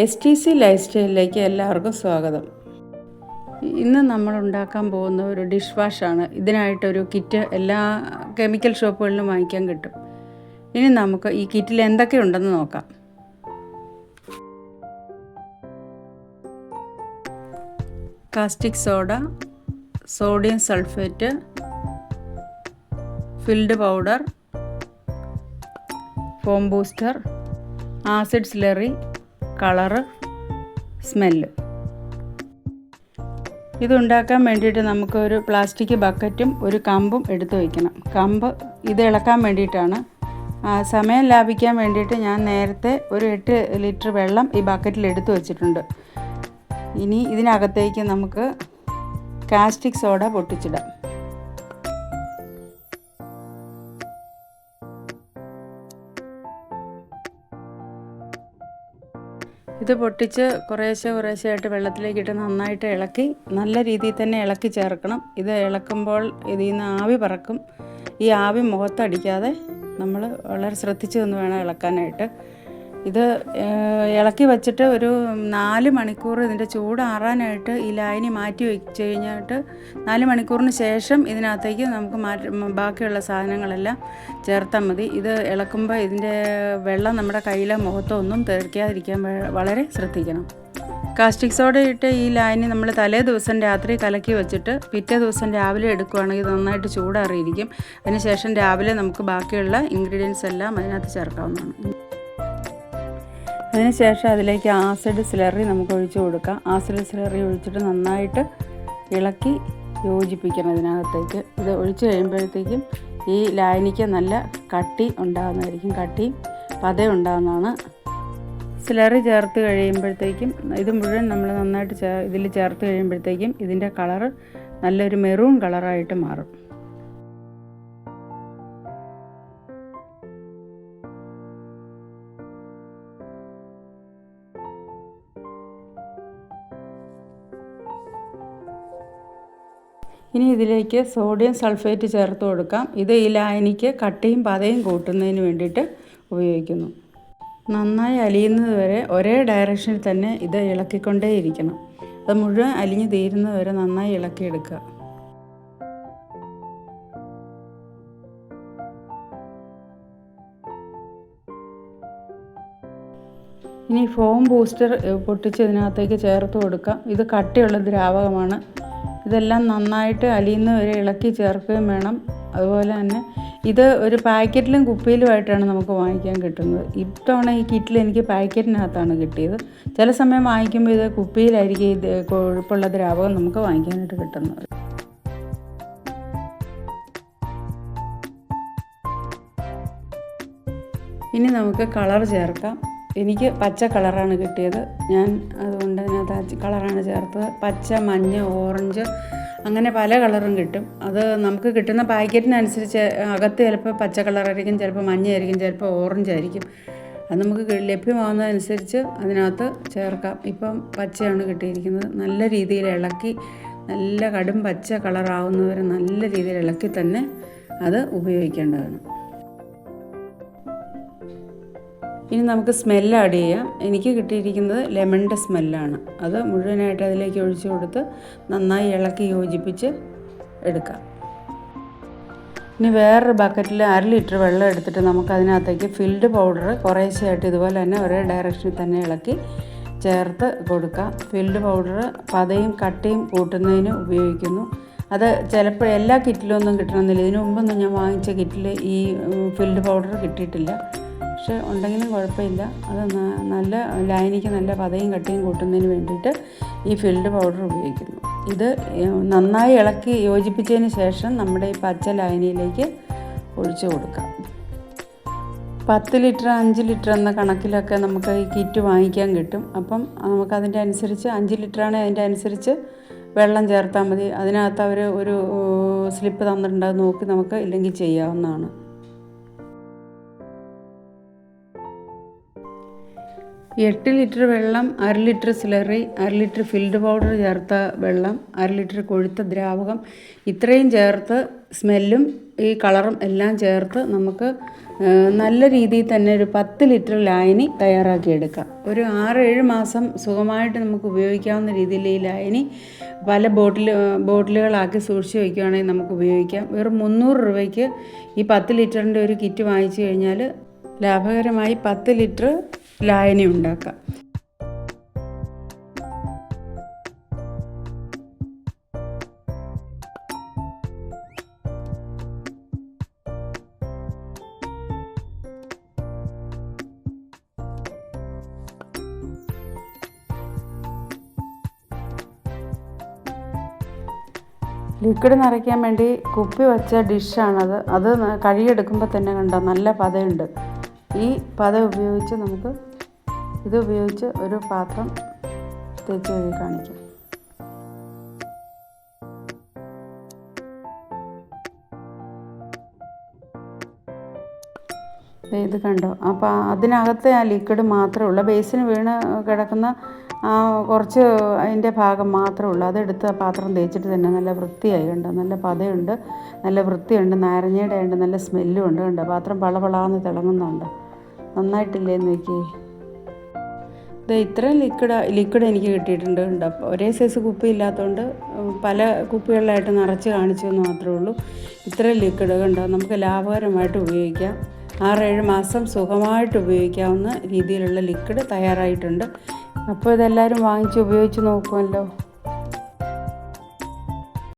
STC life സ്റ്റൈലിലേക്ക് എല്ലാവർക്കും സ്വാഗതം. ഇന്ന് നമ്മൾ ഉണ്ടാക്കാൻ പോകുന്ന ഒരു ഡിഷ് വാഷാണ്. ഇതിനായിട്ടൊരു കിറ്റ് എല്ലാ കെമിക്കൽ ഷോപ്പുകളിലും വാങ്ങിക്കാൻ കിട്ടും. ഇനി നമുക്ക് ഈ കിറ്റിൽ എന്തൊക്കെ ഉണ്ടെന്ന് നോക്കാം. Caustic soda, sodium sulphate, filled powder, foam booster, acid slurry, colour, smell. ഇതുണ്ടാക്കാൻ വേണ്ടിയിട്ട് നമുക്കൊരു പ്ലാസ്റ്റിക് ബക്കറ്റും ഒരു കമ്പും എടുത്ത് വയ്ക്കണം. കമ്പ് ഇത് ഇളക്കാൻ വേണ്ടിയിട്ടാണ്. സമയം ലാഭിക്കാൻ വേണ്ടിയിട്ട് ഞാൻ നേരത്തെ ഒരു 8 ലിറ്റർ വെള്ളം ഈ ബക്കറ്റിൽ എടുത്ത് വച്ചിട്ടുണ്ട്. ഇനി ഇതിനകത്തേക്ക് നമുക്ക് കാസ്റ്റിക് സോഡ പൊട്ടിച്ചിടാം. ഇത് പൊട്ടിച്ച് കുറേശ്ശെയായിട്ട് വെള്ളത്തിലേക്കിട്ട് നന്നായിട്ട് ഇളക്കി നല്ല രീതിയിൽ തന്നെ ഇളക്കി ചേർക്കണം. ഇത് ഇളക്കുമ്പോൾ ഇതിൽ നിന്ന് ആവി പറക്കും. ഈ ആവി മുഖത്തടിക്കാതെ നമ്മൾ വളരെ ശ്രദ്ധിച്ച് നിന്ന് വേണം ഇളക്കാനായിട്ട്. ഇത് ഇളക്കി വച്ചിട്ട് ഒരു 4 മണിക്കൂർ ഇതിൻ്റെ ചൂടാറാനായിട്ട് ഈ ലായനി മാറ്റി വെച്ച് കഴിഞ്ഞിട്ട് 4 മണിക്കൂറിന് ശേഷം ഇതിനകത്തേക്ക് നമുക്ക് ബാക്കിയുള്ള സാധനങ്ങളെല്ലാം ചേർത്താൽ മതി. ഇത് ഇളക്കുമ്പോൾ ഇതിൻ്റെ വെള്ളം നമ്മുടെ കയ്യിലെ മുഖത്തൊന്നും തെറിക്കാതിരിക്കാൻ വളരെ ശ്രദ്ധിക്കണം. കാസ്റ്റിക് സോഡ ഇട്ട് ഈ ലായനി നമ്മൾ തലേ ദിവസം രാത്രി കലക്കി വെച്ചിട്ട് പിറ്റേ ദിവസം രാവിലെ എടുക്കുകയാണെങ്കിൽ നന്നായിട്ട് ചൂടാറിയിരിക്കും. അതിനുശേഷം രാവിലെ നമുക്ക് ബാക്കിയുള്ള ഇൻഗ്രീഡിയൻസ് എല്ലാം അതിനകത്ത് ചേർക്കാവുന്നതാണ്. അതിനുശേഷം അതിലേക്ക് ആസിഡ് സ്ലറി നമുക്ക് ഒഴിച്ചു കൊടുക്കാം. ആസിഡ് സ്ലറി ഒഴിച്ചിട്ട് നന്നായിട്ട് ഇളക്കി യോജിപ്പിക്കണം ഇതിനകത്തേക്ക്. ഇത് ഒഴിച്ച് കഴിയുമ്പോഴത്തേക്കും ഈ ലായനിക്ക് നല്ല കട്ടി ഉണ്ടാകുന്നതായിരിക്കും. കട്ടിയും പതയും ഉണ്ടാകുന്നതാണ്. സ്ലറി ചേർത്ത് കഴിയുമ്പോഴത്തേക്കും ഇത് മുഴുവൻ നമ്മൾ നന്നായിട്ട് ഇതിൽ ചേർത്ത് കഴിയുമ്പോഴത്തേക്കും ഇതിൻ്റെ കളറ് നല്ലൊരു മെറൂൺ കളറായിട്ട് മാറും. ഇനി ഇതിലേക്ക് സോഡിയം സൾഫേറ്റ് ചേർത്ത് കൊടുക്കാം. ഇത് ഈ ലായനിക്ക് കട്ടിയും പതയും കൂട്ടുന്നതിന് വേണ്ടിയിട്ട് ഉപയോഗിക്കുന്നു. നന്നായി അലിയുന്നത് വരെ ഒരേ ഡയറക്ഷനിൽ തന്നെ ഇത് ഇളക്കിക്കൊണ്ടേയിരിക്കണം. അത് മുഴുവൻ അലിഞ്ഞ് തീരുന്നത് വരെ നന്നായി ഇളക്കിയെടുക്കുക. ഇനി ഫോം ബൂസ്റ്റർ പൊട്ടിച്ച് ഇതിനകത്തേക്ക് ചേർത്ത് കൊടുക്കാം. ഇത് കട്ടിയുള്ള ദ്രാവകമാണ്. ഇതെല്ലാം നന്നായിട്ട് അലിയുന്ന വരെ ഇളക്കി ചേർക്കുകയും വേണം. അതുപോലെ തന്നെ ഇത് ഒരു പാക്കറ്റിലും കുപ്പിയിലുമായിട്ടാണ് നമുക്ക് വാങ്ങിക്കാൻ കിട്ടുന്നത്. ഇത്തവണ ഈ കിറ്റിൽ എനിക്ക് പാക്കറ്റിനകത്താണ് കിട്ടിയത്. ചില സമയം വാങ്ങിക്കുമ്പോൾ ഇത് കുപ്പിയിലായിരിക്കും ഇത് കൊഴുപ്പുള്ള ദ്രാവകം നമുക്ക് വാങ്ങിക്കാനായിട്ട് കിട്ടുന്നത്. ഇനി നമുക്ക് കളർ ചേർക്കാം. എനിക്ക് പച്ച കളറാണ് കിട്ടിയത്. ഞാൻ അതുകൊണ്ട് അതിനകത്ത് കളറാണ് ചേർത്തത്. പച്ച, മഞ്ഞ, ഓറഞ്ച് അങ്ങനെ പല കളറും കിട്ടും. അത് നമുക്ക് കിട്ടുന്ന പാക്കറ്റിനനുസരിച്ച് അകത്ത് ചിലപ്പോൾ പച്ച കളറായിരിക്കും, ചിലപ്പോൾ മഞ്ഞയായിരിക്കും, ചിലപ്പോൾ ഓറഞ്ച് ആയിരിക്കും. അത് നമുക്ക് ലഭ്യമാകുന്നതനുസരിച്ച് അതിനകത്ത് ചേർക്കാം. ഇപ്പം പച്ചയാണ് കിട്ടിയിരിക്കുന്നത്. നല്ല രീതിയിൽ ഇളക്കി നല്ല കടും പച്ച കളറാവുന്നവരെ നല്ല രീതിയിൽ ഇളക്കി തന്നെ അത് ഉപയോഗിക്കേണ്ടതാണ്. ഇനി നമുക്ക് സ്മെല്ല് ആഡ് ചെയ്യാം. എനിക്ക് കിട്ടിയിരിക്കുന്നത് ലെമണിൻ്റെ സ്മെല്ലാണ്. അത് മുഴുവനായിട്ട് അതിലേക്ക് ഒഴിച്ചു കൊടുത്ത് നന്നായി ഇളക്കി യോജിപ്പിച്ച് എടുക്കാം. ഇനി വേറൊരു ബക്കറ്റിൽ 1/2 ലിറ്റർ വെള്ളം എടുത്തിട്ട് നമുക്ക് അതിനകത്തേക്ക് ഫിൽഡ് പൗഡർ കുറേശ്ശെയായിട്ട് ഇതുപോലെ തന്നെ ഒരേ ഡയറക്ഷനിൽ തന്നെ ഇളക്കി ചേർത്ത് കൊടുക്കാം. ഫിൽഡ് പൗഡർ പതയും കട്ടിയും കൂട്ടുന്നതിന് ഉപയോഗിക്കുന്നു. അത് ചിലപ്പോൾ എല്ലാ കിറ്റിലും ഒന്നും കിട്ടണമെന്നില്ല. ഇതിനു മുമ്പൊന്നും ഞാൻ വാങ്ങിച്ച കിറ്റിൽ ഈ ഫിൽഡ് പൗഡർ കിട്ടിയിട്ടില്ല. പക്ഷേ ഉണ്ടെങ്കിലും കുഴപ്പമില്ല. അത് നല്ല ലായനിക്ക് നല്ല പതയും കട്ടിയും കൂട്ടുന്നതിന് വേണ്ടിയിട്ട് ഈ ഫിൽഡ് പൗഡർ ഉപയോഗിക്കുന്നു. ഇത് നന്നായി ഇളക്കി യോജിപ്പിച്ചതിന് ശേഷം നമ്മുടെ ഈ പച്ച ലായനിയിലേക്ക് ഒഴിച്ചു കൊടുക്കാം. 10 ലിറ്റർ 5 ലിറ്റർ എന്ന കണക്കിലൊക്കെ നമുക്ക് ഈ കിറ്റ് വാങ്ങിക്കാൻ കിട്ടും. അപ്പം നമുക്കതിൻ്റെ അനുസരിച്ച് 5 ലിറ്ററാണെങ്കിൽ അതിൻ്റെ അനുസരിച്ച് വെള്ളം ചേർത്താൽ മതി. അതിനകത്ത് അവർ ഒരു സ്ലിപ്പ് തന്നിട്ടുണ്ട്. അത് നോക്കി നമുക്ക് ഇല്ലെങ്കിൽ ചെയ്യാവുന്നതാണ്. 8 ലിറ്റർ വെള്ളം, 1/2 litre slurry, 1/2 litre filled powder ചേർത്ത വെള്ളം, 1/2 ലിറ്റർ കൊഴുത്ത ദ്രാവകം, ഇത്രയും ചേർത്ത് സ്മെല്ലും ഈ കളറും എല്ലാം ചേർത്ത് നമുക്ക് നല്ല രീതിയിൽ തന്നെ ഒരു 10 ലിറ്റർ ലായനി തയ്യാറാക്കിയെടുക്കാം. ഒരു 6-7 മാസം സുഖമായിട്ട് നമുക്ക് ഉപയോഗിക്കാവുന്ന രീതിയിൽ ഈ ലായനി പല ബോട്ടിലുകളാക്കി സൂക്ഷിച്ച് വയ്ക്കുകയാണെങ്കിൽ നമുക്ക് ഉപയോഗിക്കാം. വെറും 300 രൂപയ്ക്ക് ഈ 10 ലിറ്ററിൻ്റെ ഒരു കിറ്റ് വാങ്ങിച്ചു കഴിഞ്ഞാൽ ലാഭകരമായി 10 ലിറ്റർ ലായനി ഉണ്ടാക്കാം. ലിക്വിഡ് നിറയ്ക്കാൻ വേണ്ടി കുപ്പി വെച്ച ഡിഷാണത്. അത് കഴുകിയെടുക്കുമ്പോൾ തന്നെ കണ്ടോ നല്ല പതയുണ്ട്. ഈ പത ഉപയോഗിച്ച് നമുക്ക് ഇത് ഉപയോഗിച്ച് ഒരു പാത്രം തേച്ച് കഴുകി കാണിക്കാം. ഇത് കണ്ടോ. അപ്പോൾ അതിനകത്തെ ആ ലിക്വിഡ് മാത്രമേ ഉള്ളൂ. ബേസിന് വീണ് കിടക്കുന്ന കുറച്ച് അതിൻ്റെ ഭാഗം മാത്രമേ ഉള്ളൂ. അതെടുത്ത് ആ പാത്രം തേച്ചിട്ട് തന്നെ നല്ല വൃത്തിയായി. കണ്ടോ, നല്ല പതയുണ്ട്, നല്ല വൃത്തിയുണ്ട്, നാരങ്ങയുടെ ഉണ്ട്, നല്ല സ്മെല്ലും ഉണ്ട്. കണ്ടോ, പാത്രം പളപളാന്ന് തിളങ്ങുന്നുണ്ട്. നന്നായിട്ടില്ലേന്ന് നോക്കിയേ. ഇത് ഇത്രയും ലിക്വിഡ് എനിക്ക് കിട്ടിയിട്ടുണ്ട്. കണ്ടോ, ഒരേ സൈസ് കുപ്പി ഇല്ലാത്തതുകൊണ്ട് പല കുപ്പികളിലായിട്ട് നിറച്ച് കാണിച്ചു എന്ന് മാത്രമേ ഉള്ളൂ. ഇത്രയും ലിക്വിഡ് കണ്ടോ നമുക്ക് ലാഭകരമായിട്ട് ഉപയോഗിക്കാം. 6-7 മാസം സുഖമായിട്ട് ഉപയോഗിക്കാവുന്ന രീതിയിലുള്ള ലിക്വിഡ് തയ്യാറായിട്ടുണ്ട്. അപ്പോൾ ഇതെല്ലാവരും വാങ്ങിച്ച് ഉപയോഗിച്ച് നോക്കുമല്ലോ.